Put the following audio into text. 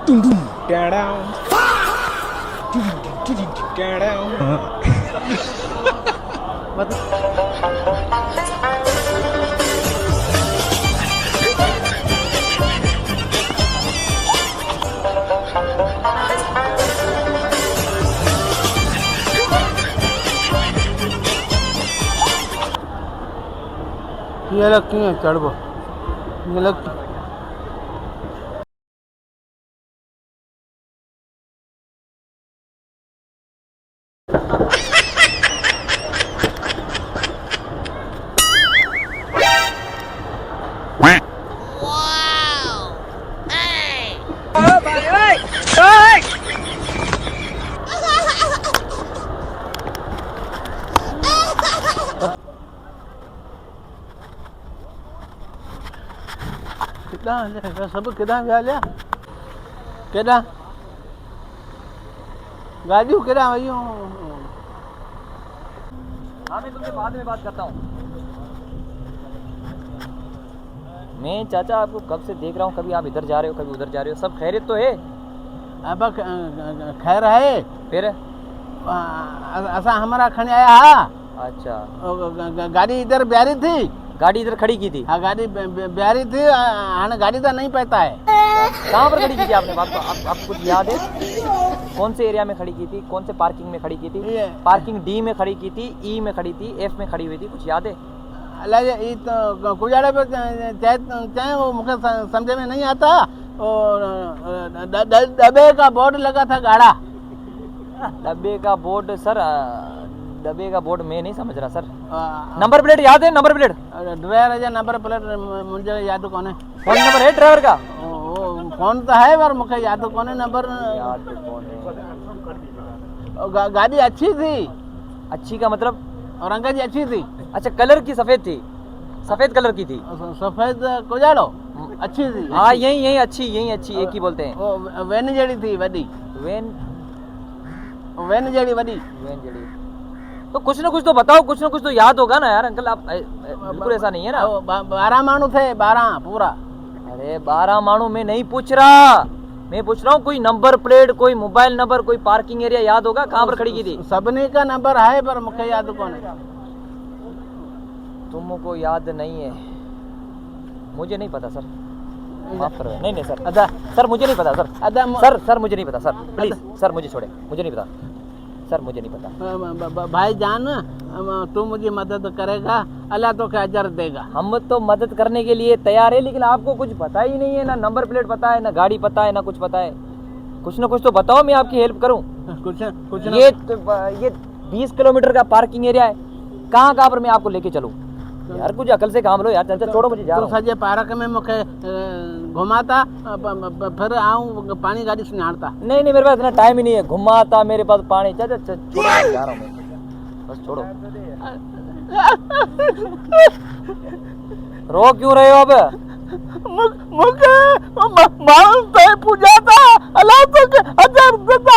ये लगती है चढ़बो ये लगती कितना सब कितना व्याल्या केड़ा गाड़ी केड़ा वही हाँ मैं तुमसे बाद में बात करता हूँ। मैं चाचा आपको कब से देख रहा हूँ, कभी आप इधर जा रहे हो कभी उधर जा रहे हो, सब खैरियत तो है? अब खैर है फिर ऐसा हमारा खने आया हा अच्छा गाड़ी इधर ब्यारी थी, गाड़ी इधर खड़ी की थी? हाँ गाड़ी ब्यारी थी हाँ गाड़ी तो नहीं पता है कहाँ पर खड़ी की थी आपने? आपको कुछ याद है? कौन से एरिया में खड़ी की थी, कौन से पार्किंग में खड़ी की थी? पार्किंग डी में खड़ी की थी, ई में खड़ी थी, एफ में खड़ी हुई थी, कुछ याद है? अल्लाह ये तो कुजाड़े पे चाहे वो मुझे समझ में नहीं आता। और डब्बे का बोर्ड लगा था गाड़ा, डब्बे का बोर्ड सर, डब्बे का बोर्ड मैं नहीं समझ रहा सर। नंबर प्लेट याद है? नंबर प्लेट ड्राइवर है नंबर प्लेट मुझे याद कौन है? फोन नंबर है ड्राइवर का? फोन तो है पर मुझे याद कौन है नंबर। याद कौन है? गाड़ी अच्छी थी। अच्छी का मतलब? और अंकल जी अच्छी थी। अच्छा कलर की सफेद थी, सफेद कलर की थी। सफेद कोजाड़ो अच्छी थी। हाँ यही अच्छी, यही अच्छी एक ही बोलते हैं। वो वैन जेडी थी वडी, वैन जेडी वडी, वैन जेडी। तो कुछ ना कुछ तो बताओ, कुछ ना कुछ तो याद होगा ना यार अंकल, आप बिल्कुल ऐसा नहीं है ना। 12 मानू थे, 12 पूरा। अरे 12 मानू मैं नहीं पूछ रहा, मैं पूछ रहा हूँ कोई नंबर प्लेट, कोई मोबाइल नंबर, कोई पार्किंग एरिया याद होगा कहाँ पर खड़ी की थी? सबने का नंबर है पर मुझे याद कौन है। तुमको याद नहीं है? मुझे नहीं पता सर, माफ करो। नहीं सर, अच्छा सर मुझे नहीं पता सर, सर मुझे नहीं पता सर, प्लीज सर मुझे छोड़े, मुझे नहीं पता सर, मुझे नहीं पता। भाई जान तू मुझे मदद करेगा, अल्लाह तो क्या अजर देगा। हम तो मदद करने के लिए तैयार है, लेकिन आपको कुछ पता ही नहीं है, ना नंबर प्लेट पता है, ना गाड़ी पता है, ना कुछ पता है। कुछ ना कुछ तो बताओ, मैं आपकी हेल्प करूं। कुछ ये 20 किलोमीटर का पार्किंग एरिया है, कहाँ पर मैं आपको लेके चलूं? यार कुछ अकल से काम लो यार। चल छोड़ो मुझे, जा रहा हूं। सजे पार्क में मुझे घुमाता फिर आऊं पानी गाड़ी से निहारता। नहीं मेरे पास इतना टाइम ही नहीं है, घुमाता मेरे पास पानी। चल छोड़ो, जा रहा हूं मैं, बस छोड़ो। रो क्यों रहे हो अब? मुझे पूजा था अल्लाह तो अजर देता,